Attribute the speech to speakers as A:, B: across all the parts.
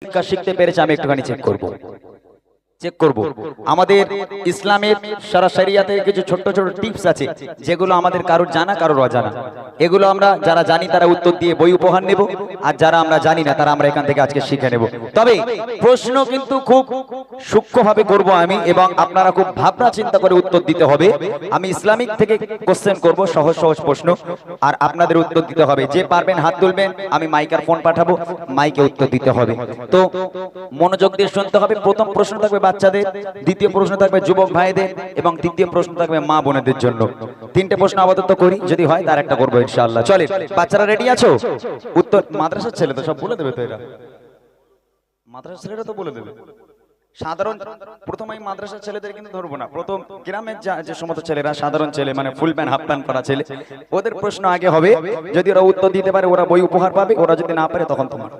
A: শিক্ষা শিখতে পেরেছে আমি একটুখানি চেক করব আমাদের ইসলামের সারা শরিয়াতে কিছু ছোট ছোট টিপস আছে যেগুলো আমাদের কারোর জানা কারোর অজানা। এগুলো আমরা যারা জানি তারা উত্তর দিয়ে বই উপহার নেব, আর যারা আমরা জানি না তারা আমরা এখান থেকে আজকে শিখে নেব। তবে প্রশ্ন কিন্তু খুব সূক্ষ্মভাবে করব আমি, এবং আপনারা খুব ভাবনা চিন্তা করে উত্তর দিতে হবে। আমি ইসলামিক থেকে কোশ্চেন করব, সহজ সহজ প্রশ্ন, আর আপনাদের উত্তর দিতে হবে। যে পারবেন হাত তুলবেন, আমি মাইকার ফোন পাঠাবো, মাইকে উত্তর দিতে হবে। তো মনোযোগ দিয়ে শুনতে হবে। প্রথম প্রশ্ন থাকবে বাচ্চাদের, দ্বিতীয় প্রশ্ন থাকবে যুবক ভাইদের, এবং তৃতীয় প্রশ্ন থাকবে মা বোনেদের জন্য। তিনটে প্রশ্ন আপাতত করি, যদি হয় তার একটা করবো ইনশাআল্লাহ। চলে, বাচ্চারা রেডি আছো? উত্তর মাদ্রাসার ছেলে তো সব বলে দেবে, তো এরা মাদ্রাসার ছেলেরা তো বলে দেবে। সাধারণ প্রথম আমি মাদ্রাসার ছেলেদের কিন্তু ধরবো না, প্রথম গ্রামের যে সমস্ত ছেলেরা সাধারণ ছেলে, মানে ফুল প্যান্ট হাফ প্যান্ট পরা ছেলে, ওদের প্রশ্ন আগে হবে। যদি ওরা উত্তর দিতে পারে ওরা বই উপহার পাবে, ওরা যদি না পারে তখন তোমার।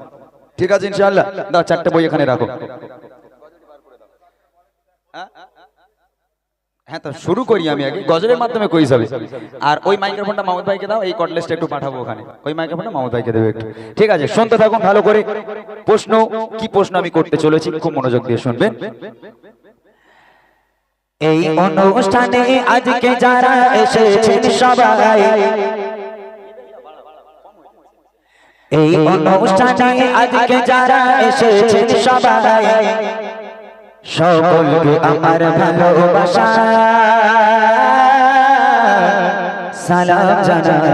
A: ঠিক আছে ইনশাআল্লাহ? দাও চারটে বই এখানে রাখো। হ্যাঁ, তো শুরু করি আমি আগে, গজলের মাধ্যমে কই যাবে। আর ওই মাইক্রোফোনটা মাহমুদ ভাইকে দাও, এই কর্ডলেসটা একটু পাঠাবো ওখানে, ওই মাইক্রোফোনটা মাহমুদ ভাইকে দেবে একটু। ঠিক আছে, শুনতে থাকুন ভালো করে। প্রশ্ন কি প্রশ্ন আমি করতে চলেছি, খুব মনোযোগ দিয়ে শুনবেন। এই অনুষ্ঠানে আজকে যারা এসেছেন সবাই, এই অনুষ্ঠানে আজকে যারা এসেছেন সবাই, সকলকে আমার ভালোবাসা সালাম জানাই।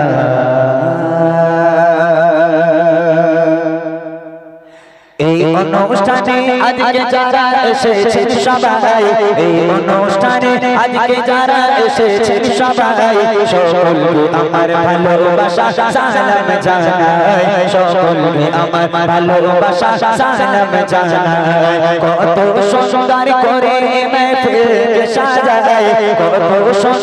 A: এই অনুষ্ঠানে আজকে যারা এসেছেন সবাই, এই অনুষ্ঠানে আজকে যারা এসেছেন সবাই, সকলকে আমার ভালোবাসা সালাম জানাই, সকলকে আমার ভালোবাসা সালাম জানাই। কত সুন্দর করে মেহফিল সাজাই, কত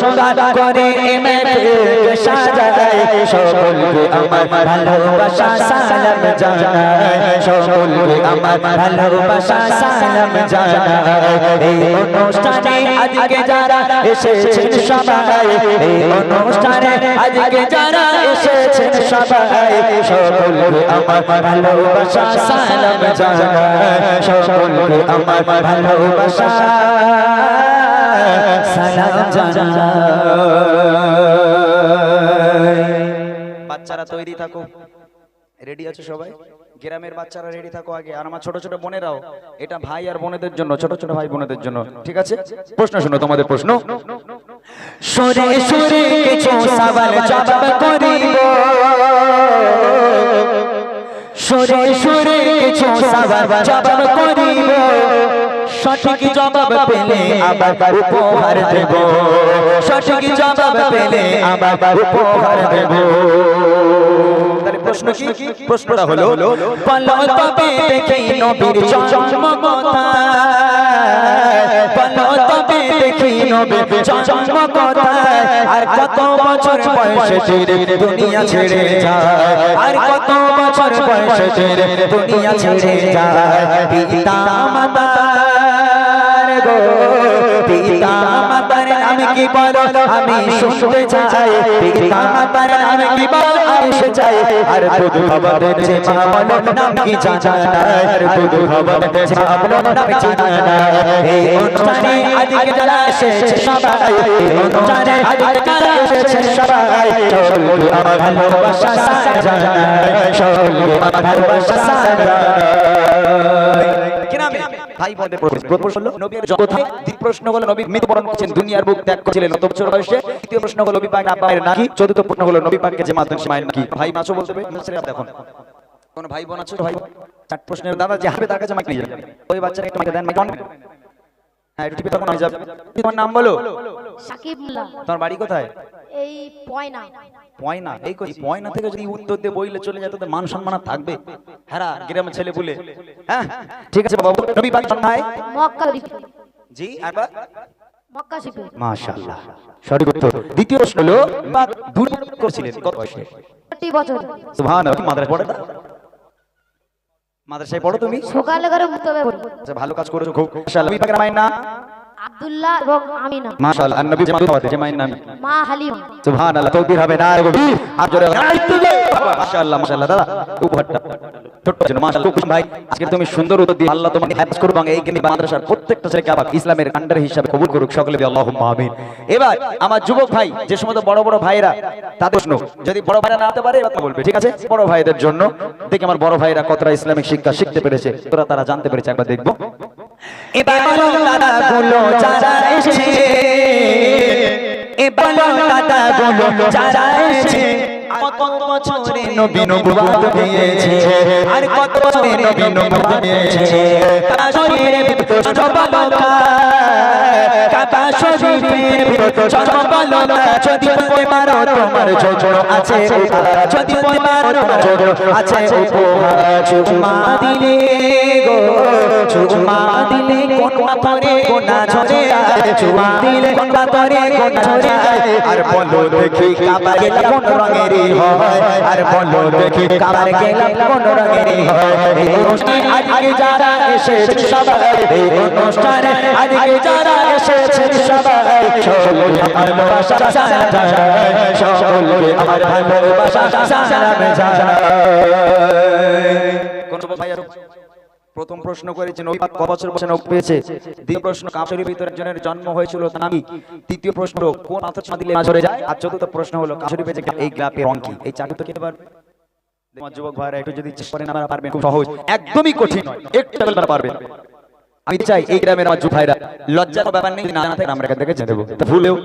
A: সুন্দর করে মেহফিল সাজাই, সকলকে আমার ভালোবাসা সালাম জানাই, সকলকে আমার ভালোবাসা সালাম জানাই। এই অনুষ্ঠানে আজকে যারা এসেছেন সবাই, এই অনুষ্ঠানে আজকে যারা এসেছেন সবাই, সকলকে আমার ভালোবাসা সালাম জানাই, সকলকে আমার ভালোবাসা সালাম জানাই। বাচ্চারা তৈরি থাকো, রেডি আছো সবাই? গ্রামের বাচ্চারা রেডি থাকো আগে, আর আমার ছোট ছোট বোনেরাও। এটা ভাই আর বোনেদের জন্য, ছোট ছোট ভাই বোনেদের জন্য। ঠিক আছে, প্রশ্ন শুনো, তোমাদের প্রশ্ন। সুরে সুরে কিছু সওয়াল জবাব করিব, সুরে সুরে কিছু সওয়াল জবাব করিব, সঠিক জবাব পেলে আবার উপহার দেব, সঠিক জবাব পেলে আবার উপহার দেব। প্রশ্ন কি? প্রশ্নটা হলো, বলো তবে দেখি নবীর জন্ম কোথায়, বলো তবে দেখি নবীর জন্ম কোথায়, আর কত বছর বয়সে ছেড়ে দুনিয়া ছেড়ে যায়, আর কত বছর বয়সে ছেড়ে দুনিয়া ছেড়ে যায়। পিতা মাতার গো, পিতা মাতার নাম কি বলো আমি শুনতে চাই, পিতা মাতার নাম কি বলো আমি শুনতে চাই। আর দুধ খাবারের যে মা বলো নাম কি জানা নাই, আর দুধ খাবারের যে মা বলো নাম কি জানা নাই। এই অনুষ্ঠানে আজকে যারা এসেছে সবাই, এই অনুষ্ঠানে আজকে যারা এসেছে সবাই, সকলকে আমার ভালোবাসা সালাম জানাই, সকলকে আমার ভালোবাসা সালাম জানাই। ভাই বোনদের প্রশ্ন হলো নবীর কোথায়, দ্বিতীয় প্রশ্ন হলো নবী মৃত্যুবরণ করেছেন, দুনিয়ার বুক ত্যাগ করেছিলেন কত বছর বয়সে, তৃতীয় প্রশ্ন হলো নবী পাক আব্বার নাকি, চতুর্থ প্রশ্ন হলো নবী পাককে যে মাধ্যম মায়ের নাকি। ভাই মাছো বলতে হবে দেখুন, কোন ভাই বোন আছে? ভাই চার প্রশ্নের দাদা যে হবে তার কাছে মাইক নিয়ে যাবেন, ওই বাচ্চাকে একটু মাইক দেন। মাইক অন, হ্যাঁ একটু টিপে তখন হয়ে যাবে। তোমার নাম বলো?
B: সাকিবুল্লাহ।
A: তোমার বাড়ি কোথায়?
B: এই পয়না।
A: পয়না? এই কই পয়না থেকে যদি উত্তর দিয়ে বইলে চলে যায় তাদের মান সম্মান থাকবে? হ্যাঁ, গ্রামের ছেলে বলে। হ্যাঁ ঠিক আছে বাবা, নবী পাক কোথায়?
B: মক্কা শরীফ।
A: জি, আবার
B: মক্কা শরীফ।
A: মাশাআল্লাহ, সঠিক উত্তর। দ্বিতীয় প্রশ্ন হলো পাক দুনিয়া করেছিলেন কত বয়সে?
B: 30 বছর।
A: সুবহানাল্লাহ। মাদ্রাসায় পড়ে না? মাদ্রাসায় পড়ো তুমি?
B: সকালে করে মুতবে পড়ি।
A: আচ্ছা, ভালো কাজ করেছো খুব। মাশাআল্লাহ। নবী পাকের মায়ের নাম?
B: আব্দুল্লাহ এবং আমিনা।
A: মাশাআল্লাহ। আর নবী যে মায়ের নাম
B: মা হালিমা।
A: সুবহানাল্লাহ। তাকবীর হবে না গো আর জোরে মাশাআল্লাহ মাশাআল্লাহ। দাদা উপহারটা ছোট্ট ছিল মাশাআল্লাহ। খুব ভাই আজকে তুমি সুন্দর উত্তর দিয়ে আল্লাহ তোমাকে হেফাজত করুক এবং এই জ্ঞানী মাদ্রাসার প্রত্যেকটা ছেলেকে আবার ইসলামের কান্ডার হিসাবে কবুল করুক সকলে বলি আল্লাহুম্মা আমিন। এবার আমার যুবক ভাই যে সমস্ত বড় বড় ভাইরা তাদের প্রশ্ন যদি বড় ভাইরা না হতে পারে এবার বলবে, ঠিক আছে? বড় ভাইদের জন্য দেখি আমার বড় ভাইরা কতটা ইসলামিক শিক্ষা শিখতে পেরেছে, তোরা তারা জানতে পেরেছে, একবার দেখবো। এবার দাদাগুলো যারা এসেছে, এবার দাদাগুলো যারা এসেছে, কত বছরে নবী নবুয়ত পেয়েছে, আর কত বছরে নবী নবুয়ত পেয়েছে। কাবা শরীফের ভিতর সর্ববালকা, কাবা শরীফের ভিতর সর্ববালকা, যদি বলতে পারো তোমার ছোট আছে উপহার, যদি বলতে পারো তোমার ছোট আছে উপহার, চুমা দিলে গো চুমা দিলে কোন পাথরে গোনা ঝরে, চুমা দিলে কোন পাথরে গোনা ঝরে। আর বলো দেখি কাবা গেলা কোন রঙেরই হয়, আর বলো দেখি কাবার গেলা কোন রঙেরই হয়। এই অনুষ্ঠানে আজকে যারা এসেছে সবাই, এই অনুষ্ঠানে আজকে যারা এসেছে সবাই, সকলকে আমার ভালোবাসা সালাম জানাই, সকলকে আমার ভালোবাসা সালাম জানাই। কোন ভাই আর প্রথম প্রশ্ন করেছে নবী পাক কত বছর বয়সে নবী পেয়েছে? দ্বিতীয় প্রশ্ন কাবা শরীফের ভিতরে একজনের জন্ম হয়েছিল তার নাম কি? তৃতীয় প্রশ্ন হলো কোন পাথর ছোঁয়া দিলে মাছ ধরে যায়? আর চতুর্থ প্রশ্ন হলো কাবা শরীফে যে এই গ্লাপের রং কি? এই চারটি তো খেতে পারবে আমার যুবক ভাইরা, একটু যদি চেষ্টা করেন আপনারা পারবেন, খুব সহজ, একদমই কঠিন নয়, একটু আপনারা পারবেন। আমি চাই এই গ্রামের আমার যুবক ভাইরা লজ্জার ব্যাপার নেই, না জানা থাকে আমরা এখান থেকে জেনে দেবো, তো ভুলেও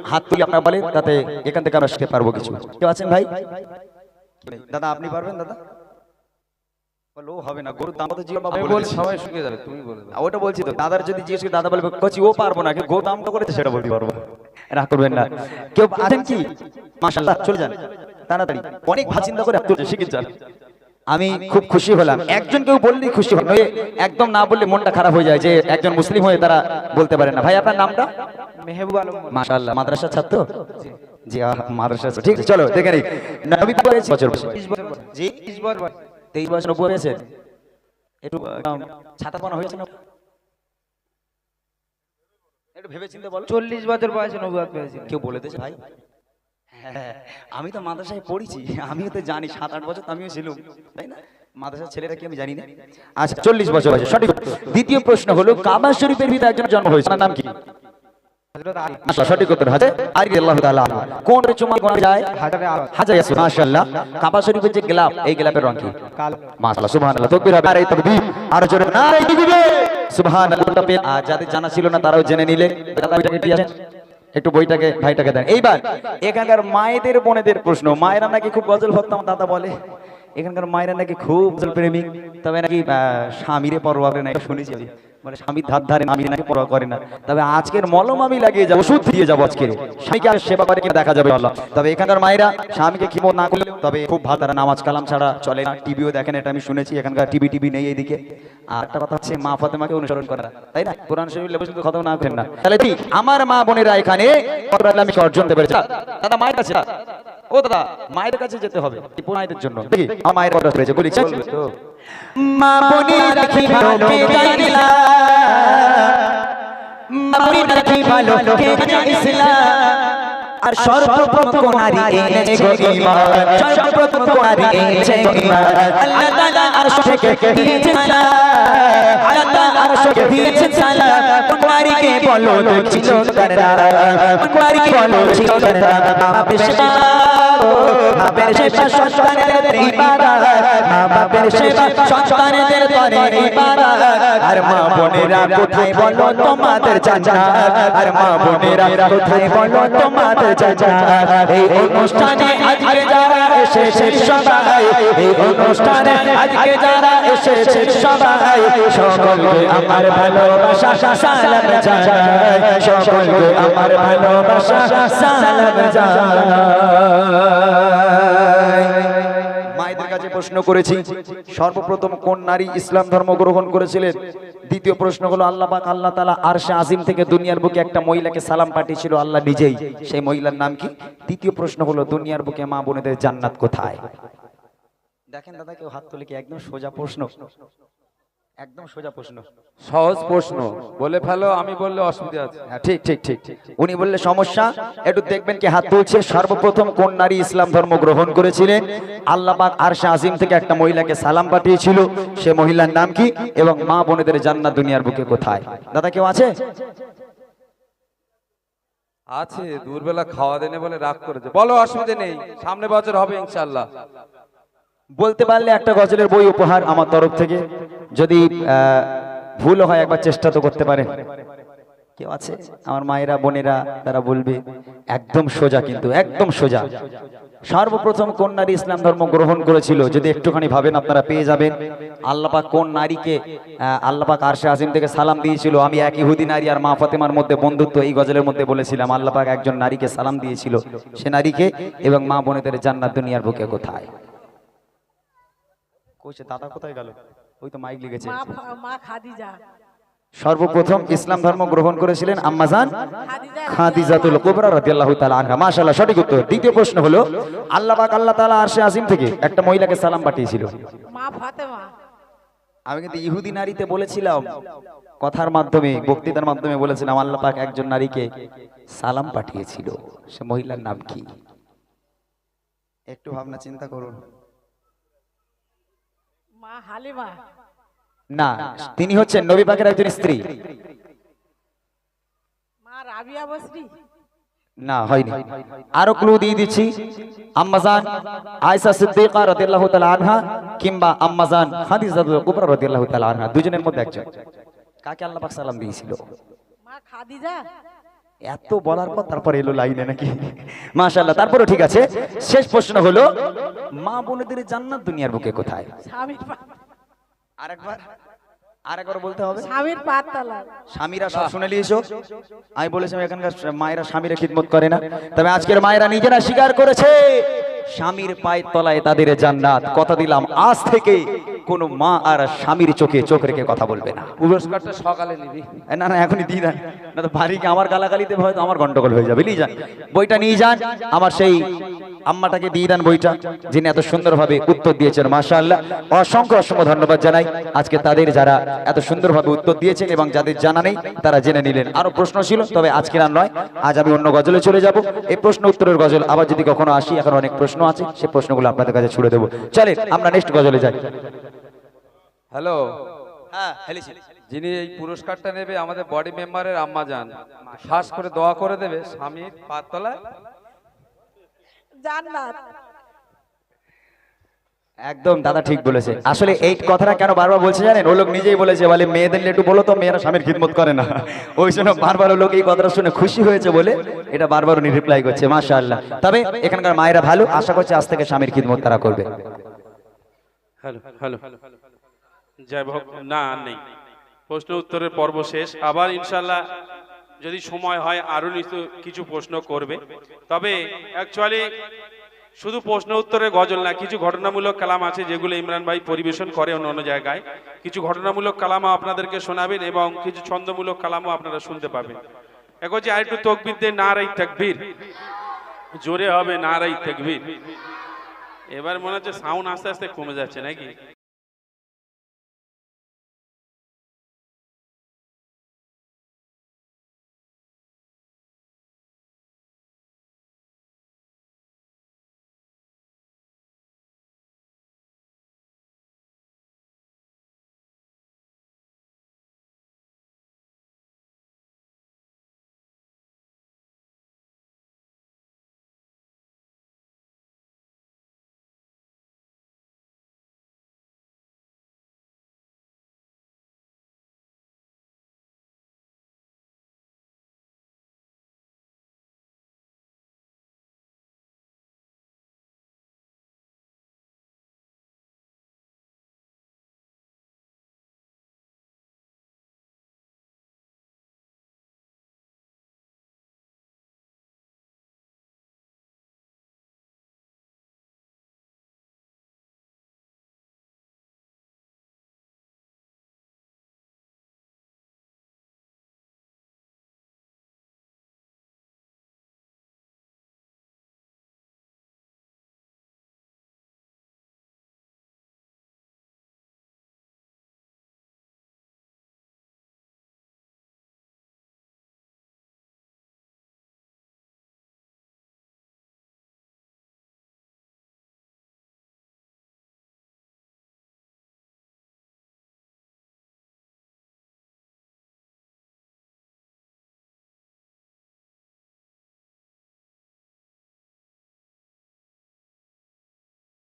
A: হাত তুলি আপনারা বলেন, তাতে এখান থেকে আমরা শিখতে পারবো কিছু। কেউ আছেন ভাই? দাদা আপনি পারবেন? দাদা বলো হবে না, গরুর দাম কত জিজ্ঞেস বাবা বলে
C: সবাই শুকিয়ে যাবে, তুমি বলে দাও।
A: ওটা বলছি তো, দাদার যদি জিজ্ঞেস করি দাদা বলবে কচি ও পারবো না, গো দাম তো করেছে সেটা বলতে পারবো, রাগ করবেন না। কেউ আছেন কি? মাশাআল্লাহ, চলে যান তাড়াতাড়ি, অনেক ভাচিন্তা করে শিখে যান। আমি খুব খুশি হলাম, একজন কেউ বললেই খুশি হলাম, একদম না বললে মনটা খারাপ হয়ে যায় যে একজন মুসলিম হয়ে তারা বলতে পারে না। ভাই আপনার নামটা?
C: মেহবুব আলম।
A: মাশাআল্লাহ, মাদ্রাসা ছাত্র? জি মাদ্রাসা, ঠিক আছে চলো দেখে নিই। নবী বলেছে বছর জি
C: 30 বছর
A: 23 বছর নবুয়ত হয়েছে, একটু ছাতাপনা হয়েছে না? একটু ভেবে চিন্তে বলো।
C: 40 বছর বয়সে নবুয়ত পেয়েছিল।
A: কেউ বলে দিয়েছে ভাই? হ্যাঁ, আমি তো মাদ্রাসায় পড়েছি, আমিও তো জানি 7-8 বছর তো আমিও ছিলাম, তাই না? মাদ্রাসার ছেলেরা কি আমি জানি না? আচ্ছা 40 বছর বয়সে, সঠিক। দ্বিতীয় প্রশ্ন হলো কাবা শরীফের ভিতরে একজন জন্ম হয়েছে, তার নাম কি?
C: হযরত আলী।
A: আচ্ছা সঠিক উত্তর হচ্ছে আলী রাদিয়াল্লাহু তাআলা আনহু। কোন চুমা গোনা যায়?
C: হাজারে আওয়াজ।
A: হাজারে আসমাদ। মাশাআল্লাহ। কাবা শরীফের যে গ্লাব, এই গ্লাবের রং কি?
C: কালো।
A: মাশাআল্লাহ, সুবহানাল্লাহ, তাকবীর হবে, আর এই তাকবীর আর জোরে নারে দিবে সুবহানাল্লাহ। আর যাদের জানা ছিল না তারাও জেনে নিলে। দাদা ওইটাকে দিয়ে আসেন, একটু বইটাকে ভাইটাকে দেন। এইবার এখানকার মায়েদের বোনেদের প্রশ্ন, মায়েরা নাকি খুব গজল ভক্ত, আমার দাদা বলে এখানকার মায়েরা নাকি খুব গজল প্রেমিক, তবে নাকি স্বামীরে পরোয়া করে না, এটা শুনেছি আমি, মানে স্বামীর ধার ধারে আমি নাকি পরোয়া করে না। তবে আজকের মলম আমি লাগিয়ে যাবো, ওষুধ দিয়ে যাবো আজকে, স্বামীকে আর সেবা করে কিনা দেখা যাবে আল্লাহ। তবে এখানকার মায়েরা স্বামীকে খিমত না করলে তবে খুব ভালো, তারা নামাজ কালাম ছাড়া চলে না, টিভিও দেখেন, এটা আমি শুনেছি, এখানকার টিভি নেই এইদিকে। আর একটা কথা হচ্ছে মা ফাতেমাকে অনুসরণ করা, তাই না? কোরআন শরীফ লেবুস কথা না করেন না, তাহলে কি আমার মা বোনেরা এখানে আমি অর্জন করতে পেরেছি? দাদা মায়ের কাছে, ও দাদা মায়ের কাছে যেতে হবে মায়েদের জন্য, দেখি আমার মায়ের কথা হয়েছে বলি। মা বোনেরা কি ভালো কে জানিলা, মা বোনেরা কি ভালো কে জানিলা, আর সর্বপ্রথম নারী এনেছে গো ঈমান, সর্বপ্রথম নারী এনেছে গো ঈমান। আল্লাহ তাআলা আরশ থেকে দিয়েছেন সালাম, আল্লাহ তাআলা আরশ থেকে দিয়েছেন সালাম। কোন নারীকে বলো ছিল তার নাম, কোন নারীকে বলো ছিল তার নাম? বাপের সেবা, বাপের সেবা সন্তানের ইবাদত, মা বাপের সেবা সন্তানের তরে ইবাদত। আর মা বোনেরা কোথায় বলো তোমাদের জান্নাত, আর মা বোনেরা কোথায় বলো তোমাদের জান্নাত। এই অনুষ্ঠানে আজকে যারা এসেছে সবাই, এই অনুষ্ঠানে আজকে যারা এসেছে সবাই, সকলকে আমার ভালোবাসা সালাম জানাই, সকলকে আমার ভালোবাসা সালাম জানাই। মায়েদের কাছে প্রশ্ন করেছি, সর্বপ্রথম কোন নারী ইসলাম ধর্ম গ্রহণ করেছিলেন? দ্বিতীয় প্রশ্ন হলো আল্লাহ পাক আল্লাহ তাআলা আরশে আজিম থেকে দুনিয়ার বুকে একটা মহিলাকে সালাম পাঠিয়েছিল আল্লাহ নিজেই, সেই মহিলার নাম কি? তৃতীয় প্রশ্ন হলো দুনিয়ার বুকে মা বোনেদের জান্নাত কোথায়? দেখেন দাদা কেউ হাত তুলে কি? একদম সোজা প্রশ্ন, একদম সোজা প্রশ্ন।
D: সহজ প্রশ্ন বলে ফেলো, আমি বললে অসুবিধা আছে।
A: হ্যাঁ, ঠিক ঠিক ঠিক। উনি বললে সমস্যা। একটু দেখবেন কি হাত তুলছে। সর্বপ্রথম কোন নারী ইসলাম ধর্ম গ্রহণ করেছিলেন? আল্লাহ পাক আরশে আজিম থেকে একটা মহিলাকে সালাম পাঠিয়েছিল, সে মহিলার নাম কি এবং মা বোনেদের জান্নাত দুনিয়ার বুকে কোথায়? দাদা কেউ আছে?
D: আছে, দুর্বেলা খাওয়া দেনে বলে রাগ করেছে। বলো, অসুবিধা নেই, সামনে বছর হবে ইনশাআল্লাহ।
A: বলতে পারলে একটা গজলের বই উপহার আমার তরফ থেকে। যদি ভুল হয় একবার চেষ্টা তো করতে পারে। কেউ আছে? আমার মায়েরা বোনেরা তারা বলবে। একদম সোজা, কিন্তু একদম সোজা। সর্বপ্রথম কোন নারী ইসলাম ধর্ম গ্রহণ করেছিল? যদি একটুখানি ভাবেন আপনারা পেয়ে যাবেন। আল্লাহ পাক কোন নারীকে আল্লাহ পাক আরশে আজিম থেকে সালাম দিয়েছিল? আমি এক ইহুদি নারী আর মা ফাতেমার মধ্যে বন্ধুত্ব, এই গজলের মধ্যে বলেছিলাম। আল্লাহ পাক একজন নারীকে সালাম দিয়েছিল, সে নারীকে এবং মা বোনেদের জান্নাত দুনিয়ার বুকে কোথায়? কইছে দাদা কোথায় গেল? ওই তো মাইক লিখেছে।
E: মা খাদিজা।
A: সর্বপ্রথম ইসলাম ধর্ম গ্রহণ করেছিলেন আম্মাজান খাদিজাতুল কুবরা রাদিয়াল্লাহু তাআলা আনহা। মাশাআল্লাহ, সঠিক উত্তর। দ্বিতীয় প্রশ্ন হলো, আল্লাহ পাক আল্লাহ তাআলা আরশে আজিম থেকে একটা মহিলাকে সালাম পাঠিয়েছিল।
E: মা ফাতেমা।
A: আমি কিন্তু ইহুদি নারীতে বলেছিলাম, কথার মাধ্যমে বক্তৃতার মাধ্যমে বলেছিলাম আল্লাহ পাক একজন নারীকে সালাম পাঠিয়েছিল, সে মহিলার নাম কি? একটু ভাবনা চিন্তা করুন।
E: মা হালিমা।
A: না, তিনি হচ্ছেন নবী পাকের একজন স্ত্রী।
E: মা রাবিয়া বসরি।
A: না, হয়নি। আরো ক্লু দিয়ে দিচ্ছি। আম্মাজান আয়েশা সিদ্দিকা রাদিয়াল্লাহু তাআলা আনহা কিংবা আম্মাজান খাদিজাতুল কুবরা রাদিয়াল্লাহু তাআলা আনহা, দুজনের মধ্যে একজন। কাকে আল্লাহ পাক সালাম দিয়েছিল?
E: মা খাদিজা।
A: এত বলার পর তারপর এলো লাইনে নাকি? মাশাআল্লাহ, তারপরও ঠিক আছে। শেষ প্রশ্ন হলো, মা বোনেদের জান্নাত দুনিয়ার বুকে কোথায়?
E: স্বামীর
A: আরেকবার বলতে হবে।
E: স্বামীর পাততলা।
A: স্বামীরা সব শুনে নিয়েছো। আমি বলেছিলাম এখানকার মায়েরা স্বামীরা খিদমত করে না, তবে আজকের মায়েরা নিজেরা স্বীকার করেছে স্বামীর পায়ের তলায় তাদের জান্নাত। কথা দিলাম আজ থেকে কোন মা আর স্বামীর চোখে চোখ রেখে কথা বলবে না।
D: পুরস্কারটা সকালে নিবি।
A: না না, এখনই দিয়ে দেন, না তো বাড়িকে আমার গালাগালিতে হয়তো আমার গন্ডগোল হয়ে যাবে। নিয়ে যান বইটা, নিয়ে যান। আমার সেই আম্মাটাকে দিয়ে দেন বইটা, যিনি এত সুন্দরভাবে উত্তর দিয়েছেন। মাশাআল্লাহ, অসংখ্য অসংখ্য ধন্যবাদ জানাই আজকে তাদের, যারা এত সুন্দরভাবে উত্তর দিয়েছেন এবং যাদের জানা নেই তারা জেনে নিলেন। আরো প্রশ্ন ছিল, তবে আজকের আর নয়, আজ আমি অন্য গজলে চলে যাব। এই প্রশ্ন উত্তরের গজল আবার যদি কখনো আসি, এখন অনেক প্রশ্ন আছে, সেই প্রশ্নগুলো আপনাদের কাছে ছুড়ে দেবো। চলেন আমরা নেক্সট গজলে যাই।
D: হ্যালো,
A: হ্যাঁ, হেলেছি।
D: যিনি এই পুরস্কারটা নেবে আমাদের বডি মেম্বারের আম্মা যান, খাস করে দোয়া করে দেবে স্বামীর পাততলায়
E: জান্নাত।
A: একদম দাদা ঠিক বলেছে। আসলে এই কথাটা কেন বারবার বলছে জানেন? ও লোক নিজেই বলেছে, বলে মেয়েদের একটু বলো তো, মেয়েরা স্বামীর খিদমত করে না। ওই জন্য বারবার ও লোক এই কথাটা শুনে খুশি হয়েছে বলে এটা বারবার উনি রিপ্লাই করছে। মাশাআল্লাহ, তবে এখানকার মায়েরা ভালো, আশা করছি আজ থেকে স্বামীর খিদমত তারা করবে।
F: হ্যালো হ্যালো, যাই হোক, না আর নেই, প্রশ্ন উত্তরের পর্ব শেষ। আবার ইনশাল্লাহ যদি সময় হয় আরো কিছু প্রশ্ন করবে। তবে অ্যাকচুয়ালি শুধু প্রশ্ন উত্তরের গজল না, কিছু ঘটনামূলক কালাম আছে যেগুলো ইমরান ভাই পরিবেশন করে অন্য অন্য জায়গায়। কিছু ঘটনামূলক কালামও আপনাদেরকে শোনাবেন এবং কিছু ছন্দমূলক কালামও আপনারা শুনতে পাবেন। এখন যে আরেকটু তকবীর দিয়ে নারাই তাকবীর, জোরে হবে নারাই তাকবীর। এবার মনে হচ্ছে সাউন্ড আস্তে আস্তে কমে যাচ্ছে নাকি?